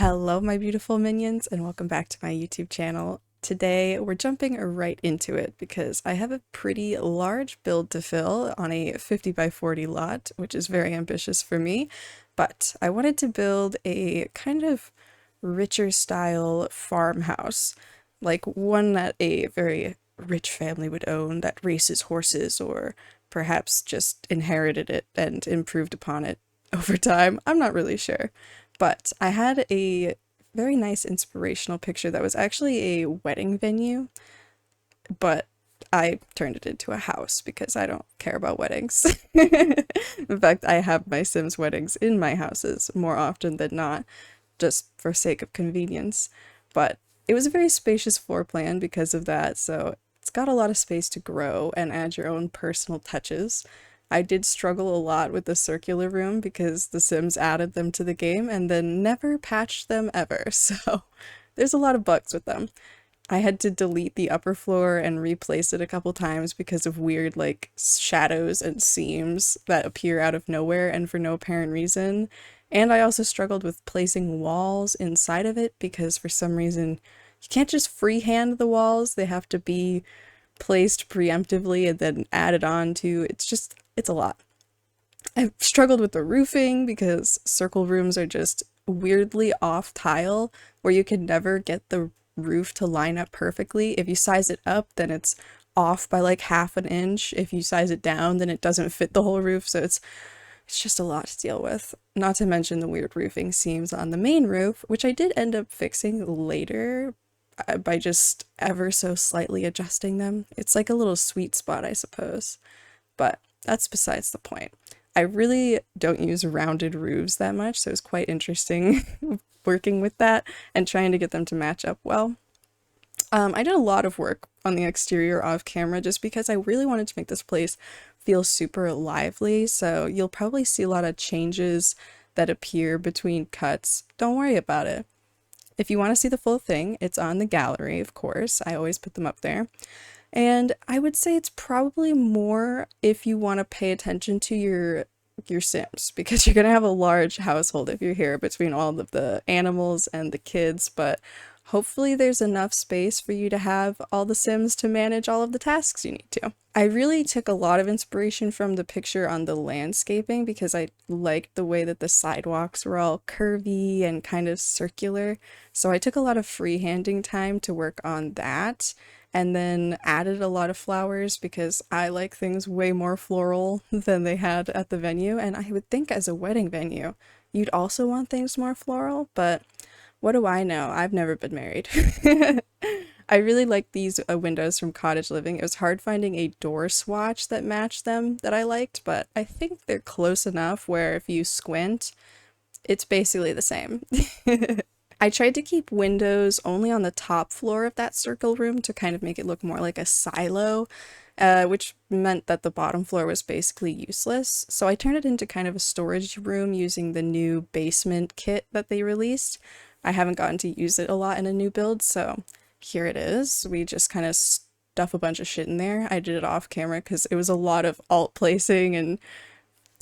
Hello, my beautiful minions, and welcome back to my YouTube channel. Today, we're jumping right into it because I have a pretty large build to fill on a 50 by 40 lot, which is very ambitious for me, but I wanted to build a kind of richer style farmhouse, like one that a very rich family would own that races horses or perhaps just inherited it and improved upon it over time. I'm not really sure. But I had a very nice inspirational picture that was actually a wedding venue, but I turned it into a house because I don't care about weddings. In fact, I have my Sims weddings in my houses more often than not, just for sake of convenience. But it was a very spacious floor plan because of that, so it's got a lot of space to grow and add your own personal touches. I did struggle a lot with the circular room because the Sims added them to the game and then never patched them ever, so there's a lot of bugs with them. I had to delete the upper floor and replace it a couple times because of weird, like, shadows and seams that appear out of nowhere and for no apparent reason. And I also struggled with placing walls inside of it because for some reason you can't just freehand the walls, they have to be placed preemptively and then added on to. It's a lot. I've struggled with the roofing because circle rooms are just weirdly off tile where you can never get the roof to line up perfectly. If you size it up, then it's off by like half an inch. If you size it down, then it doesn't fit the whole roof, so it's just a lot to deal with. Not to mention the weird roofing seams on the main roof, which I did end up fixing later by just ever so slightly adjusting them. It's like a little sweet spot, I suppose. But that's besides the point. I really don't use rounded roofs that much, so it's quite interesting working with that and trying to get them to match up well. I did a lot of work on the exterior off camera just because I really wanted to make this place feel super lively, so you'll probably see a lot of changes that appear between cuts. Don't worry about it. If you want to see the full thing, it's on the gallery, of course. I always put them up there. And I would say it's probably more if you want to pay attention to your Sims, because you're going to have a large household if you're here between all of the animals and the kids, but hopefully there's enough space for you to have all the Sims to manage all of the tasks you need to. I really took a lot of inspiration from the picture on the landscaping because I liked the way that the sidewalks were all curvy and kind of circular, so I took a lot of freehanding time to work on that and then added a lot of flowers because I like things way more floral than they had at the venue, and I would think as a wedding venue you'd also want things more floral, but what do I know? I've never been married. I really like these windows from Cottage Living. It was hard finding a door swatch that matched them that I liked, but I think they're close enough where if you squint, it's basically the same. I tried to keep windows only on the top floor of that circle room to kind of make it look more like a silo, which meant that the bottom floor was basically useless. So I turned it into kind of a storage room using the new basement kit that they released. I haven't gotten to use it a lot in a new build, so here it is. We just kind of stuff a bunch of shit in there. I did it off camera because it was a lot of alt placing and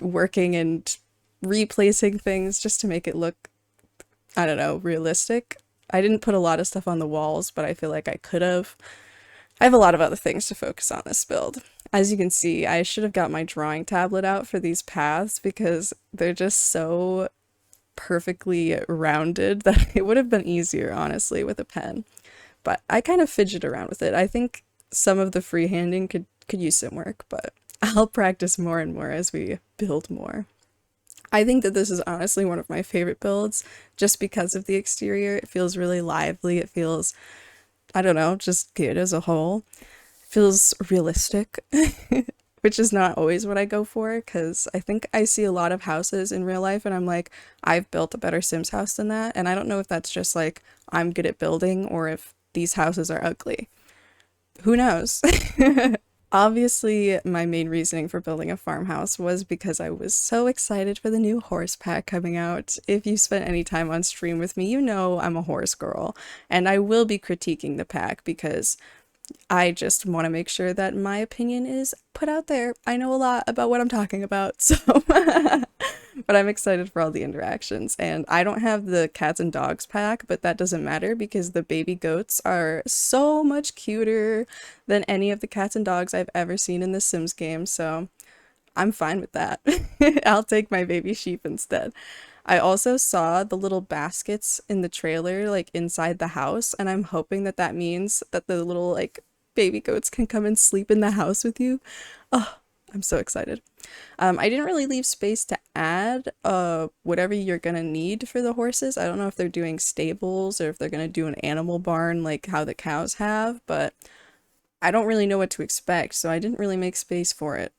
working and replacing things just to make it look, I don't know, realistic. I didn't put a lot of stuff on the walls, but I feel like I could have. I have a lot of other things to focus on this build. As you can see, I should have got my drawing tablet out for these paths because they're just so perfectly rounded that it would have been easier, honestly, with a pen. But I kind of fidget around with it. I think some of the freehanding could use some work, but I'll practice more and more as we build more. I think that this is honestly one of my favorite builds just because of the exterior. It feels really lively. It feels, I don't know, just good as a whole. It feels realistic, which is not always what I go for because I think I see a lot of houses in real life and I'm like, I've built a better Sims house than that. And I don't know if that's just like I'm good at building or if these houses are ugly. Who knows? Obviously, my main reasoning for building a farmhouse was because I was so excited for the new horse pack coming out. If you spent any time on stream with me, you know I'm a horse girl, and I will be critiquing the pack because I just want to make sure that my opinion is put out there. I know a lot about what I'm talking about, so but I'm excited for all the interactions. And I don't have the cats and dogs pack, but that doesn't matter because the baby goats are so much cuter than any of the cats and dogs I've ever seen in the Sims game, so I'm fine with that. I'll take my baby sheep instead. I also saw the little baskets in the trailer, like inside the house, and I'm hoping that that means that the little like baby goats can come and sleep in the house with you. Oh, I'm so excited. I didn't really leave space to add whatever you're gonna need for the horses. I don't know if they're doing stables or if they're gonna do an animal barn like how the cows have, but I don't really know what to expect, so I didn't really make space for it.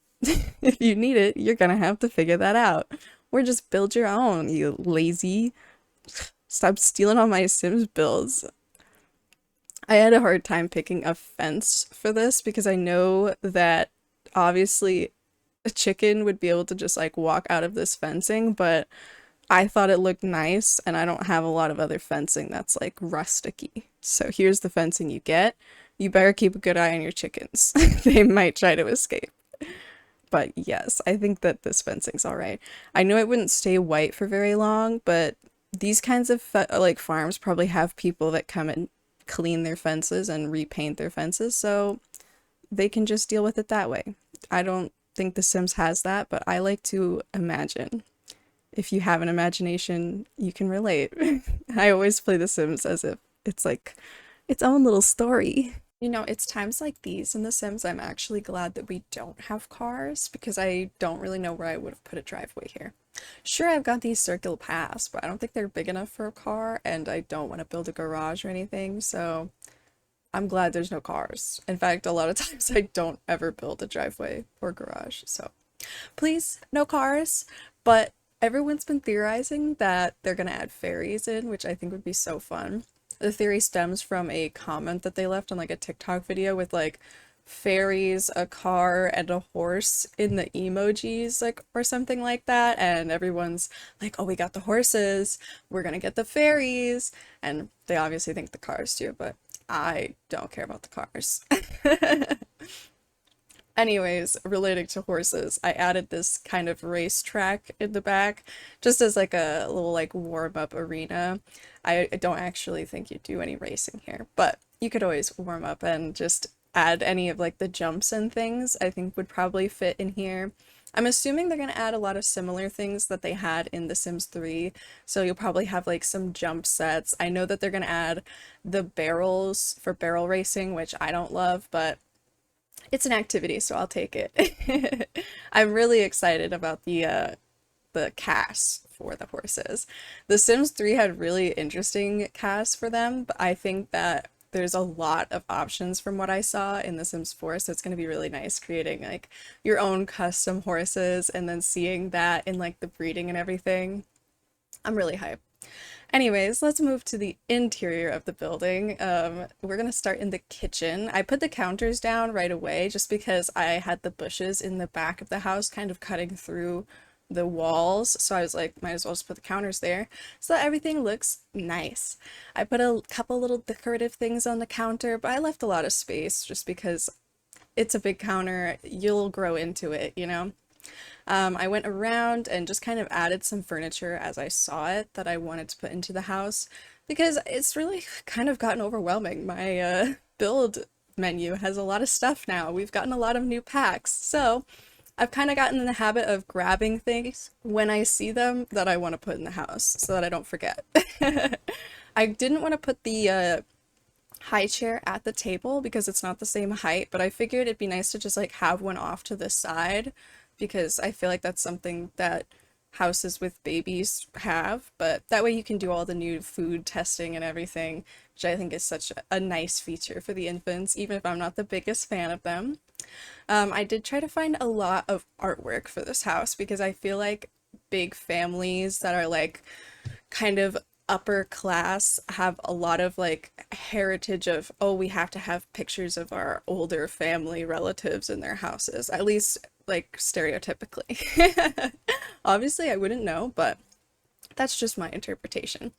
If you need it, you're gonna have to figure that out. Or just build your own, you lazy. Stop stealing all my Sims builds. I had a hard time picking a fence for this because I know that obviously a chicken would be able to just like walk out of this fencing, but I thought it looked nice and I don't have a lot of other fencing that's like rusticy. So here's the fencing you get. You better keep a good eye on your chickens. They might try to escape. But yes, I think that this fencing's all right. I know it wouldn't stay white for very long, but these kinds of like farms probably have people that come and clean their fences and repaint their fences, so they can just deal with it that way. I don't think The Sims has that, but I like to imagine. If you have an imagination, you can relate. I always play The Sims as if it's like its own little story. You know, it's times like these in The Sims I'm actually glad that we don't have cars because I don't really know where I would have put a driveway here. Sure, I've got these circular paths, but I don't think they're big enough for a car, and I don't want to build a garage or anything, so I'm glad there's no cars. In fact, a lot of times I don't ever build a driveway or garage, so please, no cars. But everyone's been theorizing that they're gonna add fairies in, which I think would be so fun. The theory stems from a comment that they left on like a TikTok video with like fairies, a car, and a horse in the emojis, like, or something like that. And everyone's like, oh, we got the horses, we're gonna get the fairies. And they obviously think the cars too, but I don't care about the cars. Anyways, relating to horses, I added this kind of racetrack in the back just as like a little like warm-up arena. I don't actually think you do any racing here, but you could always warm up and just add any of like the jumps and things I think would probably fit in here. I'm assuming they're going to add a lot of similar things that they had in The Sims 3, so you'll probably have like some jump sets. I know that they're going to add the barrels for barrel racing, which I don't love, but it's an activity, so I'll take it. I'm really excited about the casts for the horses. The Sims 3 had really interesting casts for them, but I think that there's a lot of options from what I saw in The Sims 4, so it's going to be really nice creating like your own custom horses and then seeing that in like the breeding and everything. I'm really hyped. Anyways, let's move to the interior of the building. We're gonna start in the kitchen. I put the counters down right away just because I had the bushes in the back of the house kind of cutting through the walls, so I was like, might as well just put the counters there so that everything looks nice. I put a couple little decorative things on the counter, but I left a lot of space just because it's a big counter, you'll grow into it, you know? I went around and just kind of added some furniture as I saw it that I wanted to put into the house because it's really kind of gotten overwhelming. My build menu has a lot of stuff now. We've gotten a lot of new packs, so I've kind of gotten in the habit of grabbing things when I see them that I want to put in the house so that I don't forget. I didn't want to put the high chair at the table because it's not the same height, but I figured it'd be nice to just like have one off to the side because I feel like that's something that houses with babies have, but that way you can do all the new food testing and everything, which I think is such a nice feature for the infants, even if I'm not the biggest fan of them. I did try to find a lot of artwork for this house because I feel like big families that are like kind of upper class have a lot of like heritage of, oh, we have to have pictures of our older family relatives in their houses, at least like stereotypically. Obviously I wouldn't know, but That's just my interpretation.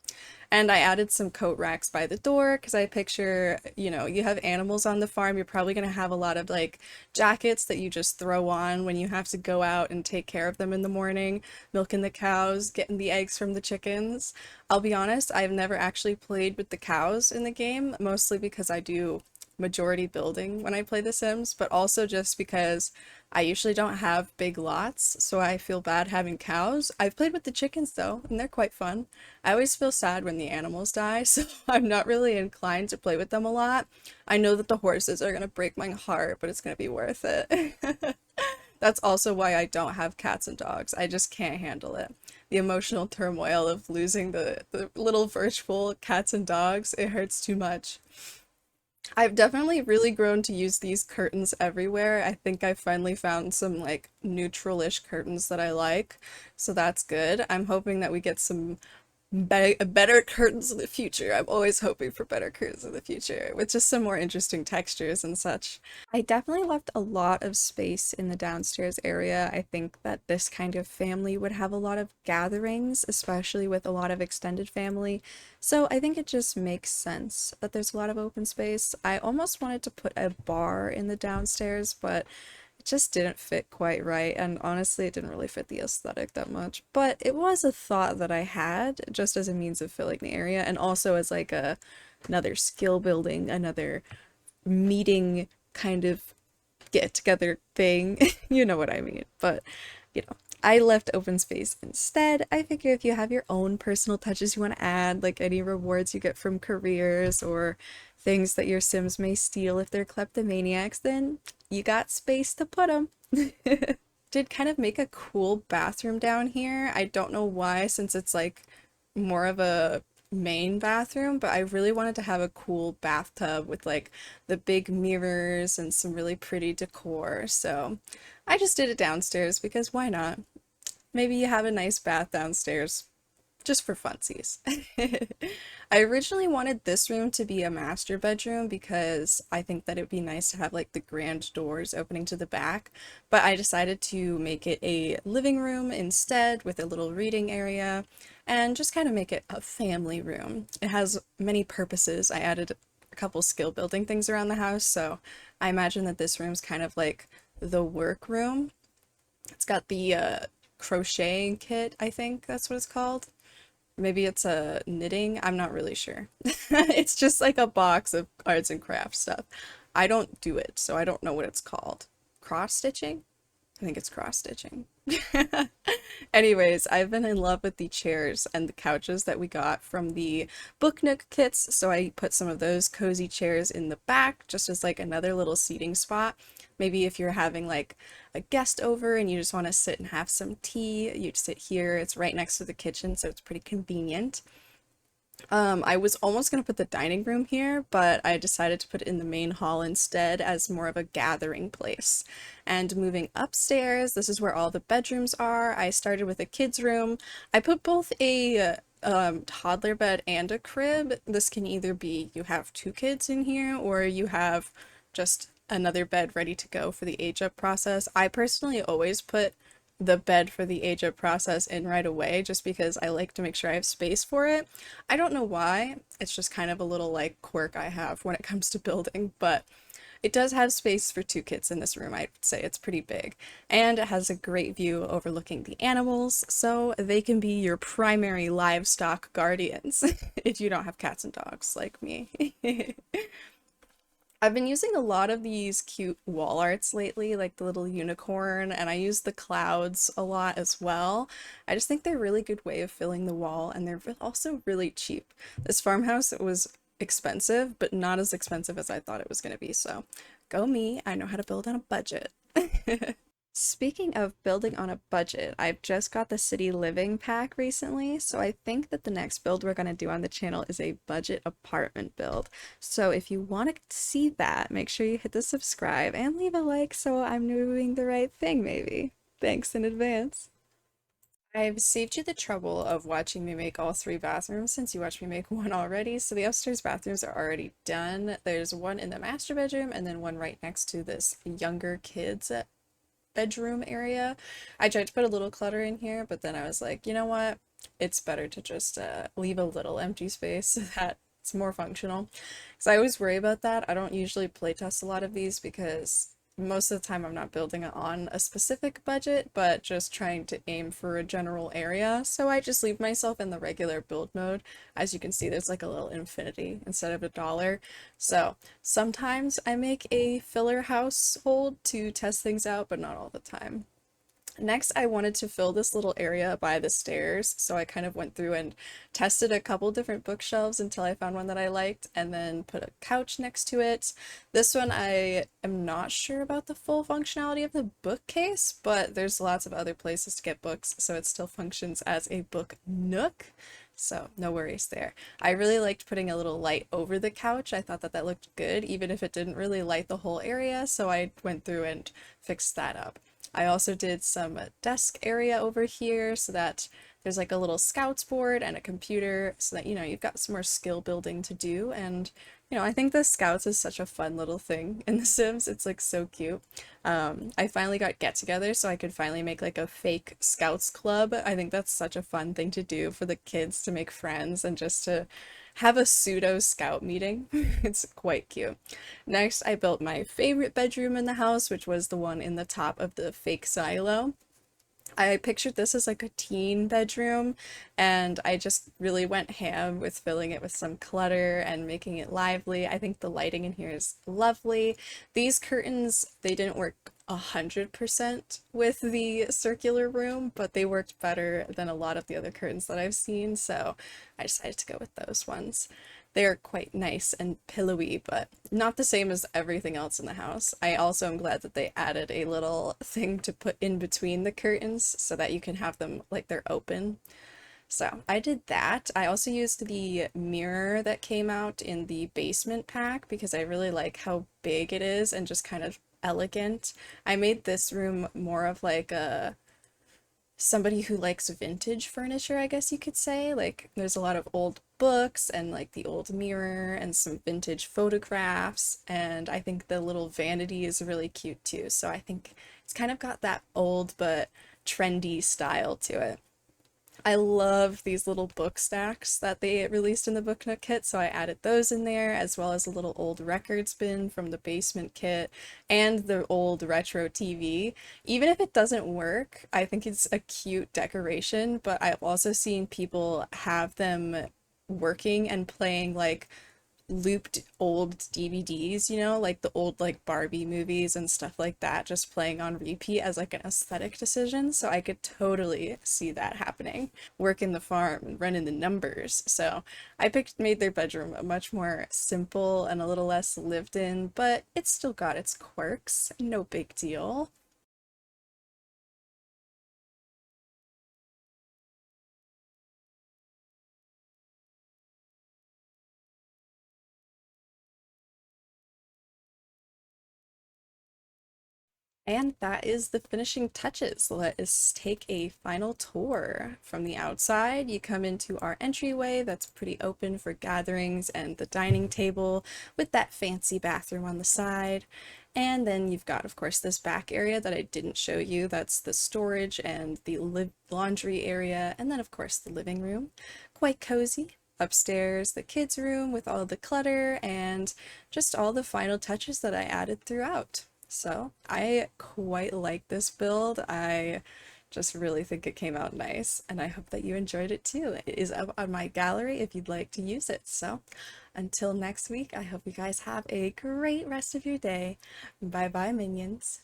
And I added some coat racks by the door because I picture, you have animals on the farm, you're probably going to have a lot of like jackets that you just throw on when you have to go out and take care of them in the morning, milking the cows, getting the eggs from the chickens. I'll be honest, I've never actually played with the cows in the game, mostly because I do majority building when I play The Sims, but also just because I usually don't have big lots, so I feel bad having cows. I've played with the chickens though, and they're quite fun. I always feel sad when the animals die, so I'm not really inclined to play with them a lot. I know that the horses are gonna break my heart, but it's gonna be worth it. That's also why I don't have cats and dogs. I just can't handle it. The emotional turmoil of losing the little virtual cats and dogs, it hurts too much. I've definitely really grown to use these curtains everywhere. I think I finally found some like neutral-ish curtains that I like, so that's good. I'm hoping that we get some better curtains in the future. I'm always hoping for better curtains in the future with just some more interesting textures and such. I definitely left a lot of space in the downstairs area. I think that this kind of family would have a lot of gatherings, especially with a lot of extended family. So I think it just makes sense that there's a lot of open space. I almost wanted to put a bar in the downstairs, but it just didn't fit quite right, and honestly, it didn't really fit the aesthetic that much. But it was a thought that I had just as a means of filling the area, and also as like another skill building, another meeting kind of get together thing. You know what I mean. But, you know, I left open space instead. I figure if you have your own personal touches you want to add, like any rewards you get from careers or things that your Sims may steal if they're kleptomaniacs, then you got space to put them. Did kind of make a cool bathroom down here. I don't know why, since it's like more of a main bathroom, but I really wanted to have a cool bathtub with like the big mirrors and some really pretty decor. So I just did it downstairs because why not? Maybe you have a nice bath downstairs just for funsies. I originally wanted this room to be a master bedroom because I think that it would be nice to have like the grand doors opening to the back, but I decided to make it a living room instead with a little reading area and just kind of make it a family room. It has many purposes. I added a couple skill building things around the house, so I imagine that this room's kind of like the work room. It's got the crocheting kit, I think that's what it's called. Maybe it's a knitting, I'm not really sure. It's just like a box of arts and crafts stuff. I don't do it, so I don't know what it's called. Cross stitching? I think it's cross stitching. Anyways, I've been in love with the chairs and the couches that we got from the book Nook kits, so I put some of those cozy chairs in the back just as like another little seating spot. Maybe if you're having like a guest over and you just want to sit and have some tea, you'd sit here. It's right next to the kitchen, so it's pretty convenient. I was almost gonna put the dining room here, but I decided to put it in the main hall instead as more of a gathering place. And moving upstairs, this is where all the bedrooms are. I started with a kid's room. I put both a toddler bed and a crib. This can either be you have two kids in here or you have just another bed ready to go for the age up process. I personally always put the bed for the age up process in right away just because I like to make sure I have space for it. I don't know why, it's just kind of a little like quirk I have when it comes to building, but it does have space for two kids in this room. I'd say it's pretty big, and it has a great view overlooking the animals, so they can be your primary livestock guardians if you don't have cats and dogs like me. I've been using a lot of these cute wall arts lately, like the little unicorn, and I use the clouds a lot as well. I just think they're a really good way of filling the wall, and they're also really cheap. This farmhouse, it was expensive, but not as expensive as I thought it was going to be, so go me, I know how to build on a budget. Speaking of building on a budget, I've just got the City Living pack recently, so I think that the next build we're going to do on the channel is a budget apartment build. So if you want to see that, make sure you hit the subscribe and leave a like so I'm doing the right thing maybe. Thanks in advance. I've saved you the trouble of watching me make all three bathrooms since you watched me make one already. So the upstairs bathrooms are already done. There's one in the master bedroom and then one right next to this younger kids bedroom area. I tried to put a little clutter in here, but then I was like, you know what? it's better to just leave a little empty space so that it's more functional. Because I always worry about that. I don't usually playtest a lot of these because most of the time I'm not building it on a specific budget, but just trying to aim for a general area. So I just leave myself in the regular build mode. As you can see, there's like a little infinity instead of a dollar. So sometimes I make a filler household to test things out, but not all the time. Next, I wanted to fill this little area by the stairs, so I kind of went through and tested a couple different bookshelves until I found one that I liked, and then put a couch next to it. This one, I am not sure about the full functionality of the bookcase, but there's lots of other places to get books, so it still functions as a book nook. So no worries there. I really liked putting a little light over the couch. I thought that that looked good, even if it didn't really light the whole area, so I went through and fixed that up. I also did some desk area over here so that there's like a little scouts board and a computer so that, you've got some more skill building to do. And, I think the scouts is such a fun little thing in The Sims. It's like so cute. I finally got get together so I could finally make like a fake scouts club. I think that's such a fun thing to do for the kids to make friends and just to have a pseudo scout meeting. It's quite cute. Next, I built my favorite bedroom in the house, which was the one in the top of the fake silo. I pictured this as like a teen bedroom, and I just really went ham with filling it with some clutter and making it lively. I think the lighting in here is lovely. These curtains, they didn't work 100% with the circular room, but they worked better than a lot of the other curtains that I've seen, so I decided to go with those ones. They're quite nice and pillowy, but not the same as everything else in the house. I also am glad that they added a little thing to put in between the curtains so that you can have them like they're open. So I did that. I also used the mirror that came out in the basement pack because I really like how big it is and just kind of elegant. I made this room more of like a somebody who likes vintage furniture, I guess you could say. Like, there's a lot of old books and like the old mirror and some vintage photographs, and I think the little vanity is really cute too. So I think it's kind of got that old but trendy style to it. I love these little book stacks that they released in the Book Nook kit, so I added those in there, as well as a little old records bin from the basement kit and the old retro TV. Even if it doesn't work, I think it's a cute decoration, but I've also seen people have them working and playing like looped old DVDs, like the old like Barbie movies and stuff like that, just playing on repeat as like an aesthetic decision. So I could totally see that happening. Working the farm and running the numbers. So I made their bedroom a much more simple and a little less lived in, but it's still got its quirks. No big deal. And that is the finishing touches. Let us take a final tour. From the outside, you come into our entryway that's pretty open for gatherings and the dining table with that fancy bathroom on the side. And then you've got, of course, this back area that I didn't show you. That's the storage and the laundry area. And then, of course, the living room. Quite cozy. Upstairs, the kids' room with all the clutter and just all the final touches that I added throughout. So I quite like this build. I just really think it came out nice, and I hope that you enjoyed it too. It is up on my gallery if you'd like to use it. So until next week, I hope you guys have a great rest of your day. Bye bye, minions.